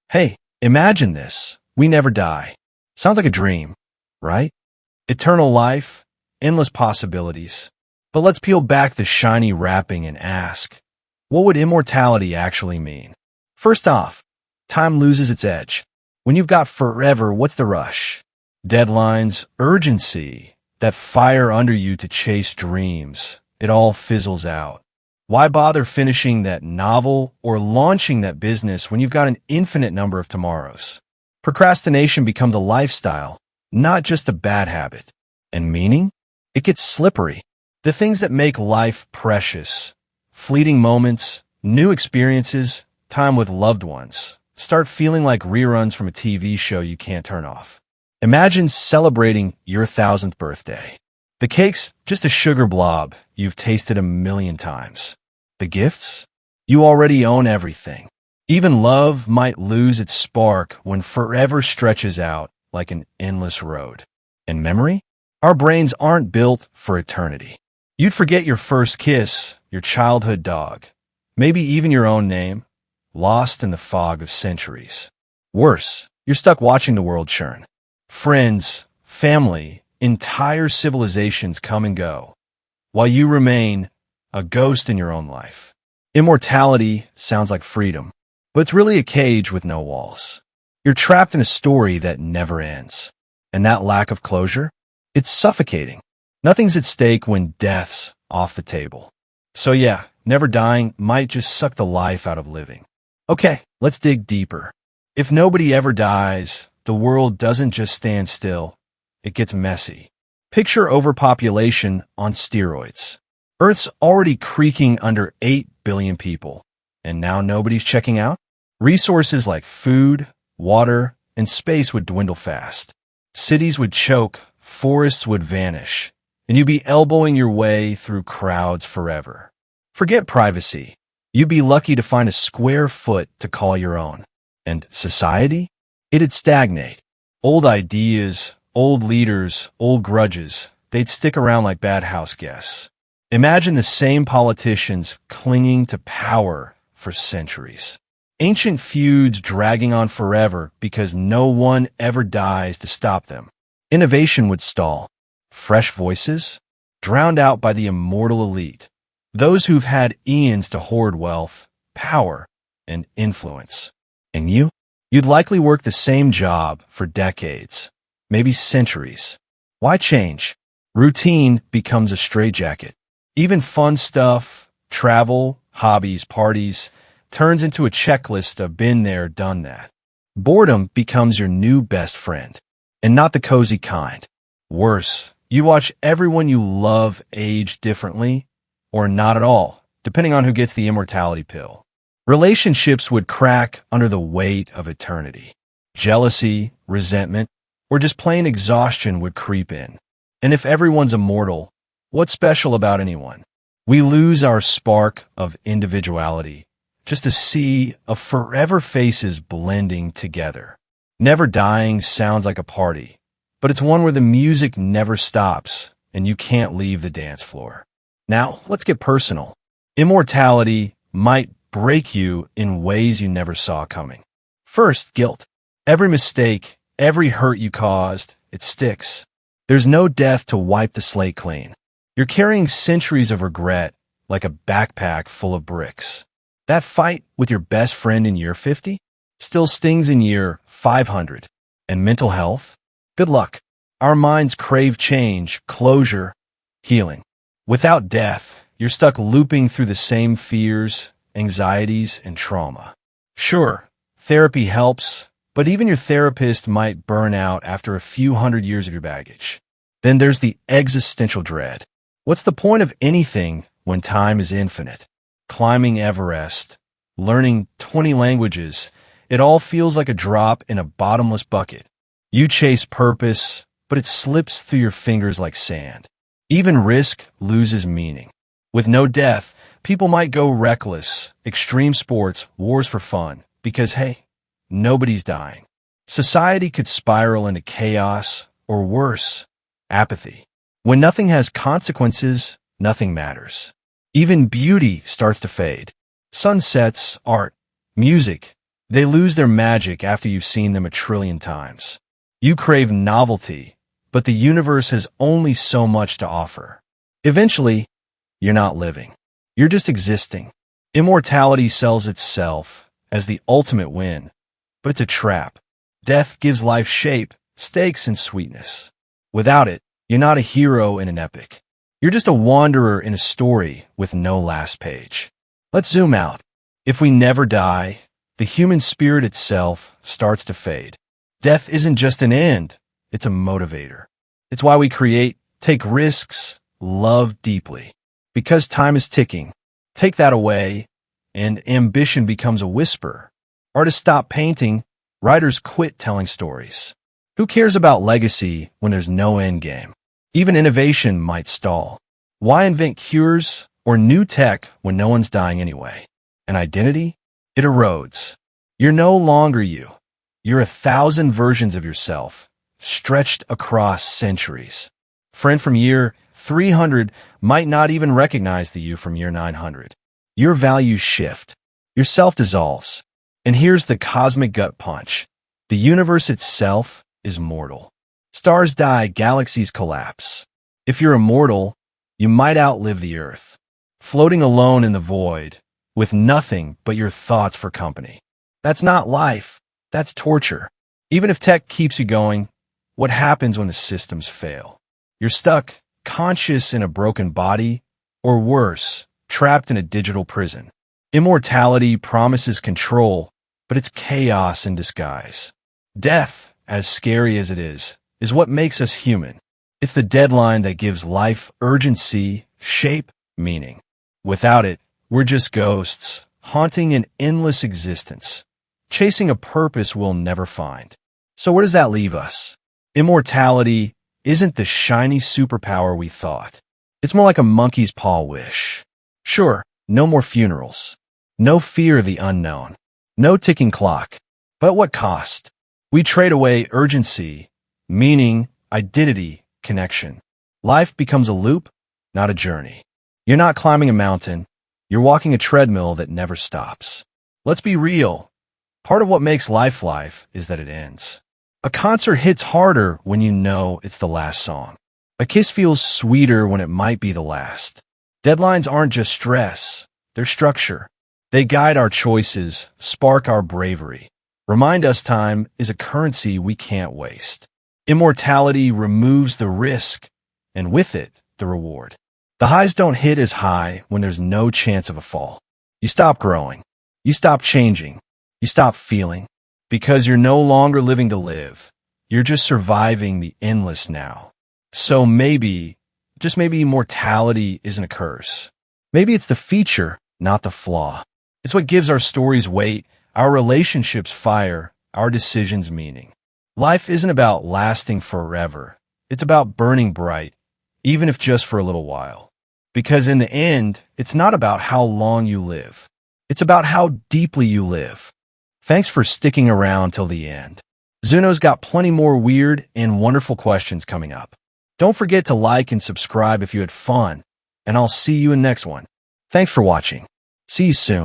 Hey, imagine this. We never die. Sounds like a dream, right? Eternal life, endless possibilities. But let's peel back the shiny wrapping and ask, what would immortality actually mean? First off, time loses its edge. When you've got forever, what's the rush? Deadlines, urgency, that fire under you to chase dreams. It all fizzles out. Why bother finishing that novel or launching that business when you've got an infinite number of tomorrows? Procrastination becomes a lifestyle, not just a bad habit. And meaning? It gets slippery. The things that make life precious, fleeting moments, new experiences, time with loved ones, start feeling like reruns from a TV show you can't turn off. Imagine celebrating your 1000th birthday. The cake's just a sugar blob you've tasted a million times. The gifts? You already own everything. Even love might lose its spark when forever stretches out like an endless road. And memory? Our brains aren't built for eternity. You'd forget your first kiss, your childhood dog, maybe even your own name, lost in the fog of centuries. Worse, you're stuck watching the world churn. Friends, family, entire civilizations come and go, while you remain a ghost in your own life. Immortality sounds like freedom, but it's really a cage with no walls. You're trapped in a story that never ends. And that lack of closure? It's suffocating. Nothing's at stake when death's off the table. So yeah, never dying might just suck the life out of living. Okay, let's dig deeper. If nobody ever dies, the world doesn't just stand still. It gets messy. Picture overpopulation on steroids. Earth's already creaking under 8 billion people, and now nobody's checking out? Resources like food, water, and space would dwindle fast. Cities would choke, forests would vanish, and you'd be elbowing your way through crowds forever. Forget privacy. You'd be lucky to find a square foot to call your own. And society? It'd stagnate. Old ideas, old leaders, old grudges, they'd stick around like bad house guests. Imagine the same politicians clinging to power for centuries. Ancient feuds dragging on forever because no one ever dies to stop them. Innovation would stall. Fresh voices? Drowned out by the immortal elite. Those who've had eons to hoard wealth, power, and influence. And you? You'd likely work the same job for decades, maybe centuries. Why change? Routine becomes a straitjacket. Even fun stuff, travel, hobbies, parties, turns into a checklist of been there, done that. Boredom becomes your new best friend, and not the cozy kind. Worse, you watch everyone you love age differently, or not at all, depending on who gets the immortality pill. Relationships would crack under the weight of eternity. Jealousy, resentment, or just plain exhaustion would creep in. And if everyone's immortal, what's special about anyone? We lose our spark of individuality, just a sea of forever faces blending together. Never dying sounds like a party, but it's one where the music never stops and you can't leave the dance floor. Now, let's get personal. Immortality might break you in ways you never saw coming. First, guilt. Every mistake, every hurt you caused, it sticks. There's no death to wipe the slate clean. You're carrying centuries of regret like a backpack full of bricks. That fight with your best friend in year 50 still stings in year 500. And mental health? Good luck. Our minds crave change, closure, healing. Without death, you're stuck looping through the same fears, anxieties, and trauma. Sure, therapy helps, but even your therapist might burn out after a few hundred years of your baggage. Then there's the existential dread. What's the point of anything when time is infinite? Climbing Everest, learning 20 languages, it all feels like a drop in a bottomless bucket. You chase purpose, but it slips through your fingers like sand. Even risk loses meaning. With no death, people might go reckless, extreme sports, wars for fun, because hey, nobody's dying. Society could spiral into chaos, or worse, apathy. When nothing has consequences, nothing matters. Even beauty starts to fade. Sunsets, art, music, They lose their magic after you've seen them a trillion times. You crave novelty, but the universe has only so much to offer. Eventually, you're not living. You're just existing. Immortality sells itself as the ultimate win, but it's a trap. Death gives life shape, stakes, and sweetness. Without it, you're not a hero in an epic. You're just a wanderer in a story with no last page. Let's zoom out. If we never die, the human spirit itself starts to fade. Death isn't just an end, it's a motivator. It's why we create, take risks, love deeply. Because time is ticking. Take that away, and ambition becomes a whisper. Artists stop painting, writers quit telling stories. Who cares about legacy when there's no end game? Even innovation might stall. Why invent cures or new tech when no one's dying anyway? And identity? It erodes. You're no longer you. You're 1,000 versions of yourself, stretched across centuries. Friend from year 300 might not even recognize the you from year 900. Your values shift. Your self dissolves. And here's the cosmic gut punch. The universe itself is mortal. Stars die, galaxies collapse. If you're immortal, you might outlive the Earth, floating alone in the void, with nothing but your thoughts for company. That's not life. That's torture. Even if tech keeps you going, what happens when the systems fail? You're stuck, conscious in a broken body, or worse, trapped in a digital prison. Immortality promises control, but it's chaos in disguise. Death, as scary as it is what makes us human. It's the deadline that gives life urgency, shape, meaning. Without it, we're just ghosts, haunting an endless existence, chasing a purpose we'll never find. So where does that leave us? Immortality isn't the shiny superpower we thought. It's more like a monkey's paw wish. Sure, no more funerals. No fear of the unknown. No ticking clock. But at what cost? We trade away urgency, meaning, identity, connection. Life becomes a loop, not a journey. You're not climbing a mountain. You're walking a treadmill that never stops. Let's be real. Part of what makes life life is that it ends. A concert hits harder when you know it's the last song. A kiss feels sweeter when it might be the last. Deadlines aren't just stress, they're structure. They guide our choices, spark our bravery. Remind us time is a currency we can't waste. Immortality removes the risk, and with it, the reward. The highs don't hit as high when there's no chance of a fall. You stop growing. You stop changing. You stop feeling. Because you're no longer living to live. You're just surviving the endless now. So maybe, just maybe, immortality isn't a curse. Maybe it's the feature, not the flaw. It's what gives our stories weight, our relationships fire, our decisions meaning. Life isn't about lasting forever. It's about burning bright, even if just for a little while. Because in the end, it's not about how long you live. It's about how deeply you live. Thanks for sticking around till the end. Zuno's got plenty more weird and wonderful questions coming up. Don't forget to like and subscribe if you had fun, and I'll see you in the next one. Thanks for watching. See you soon.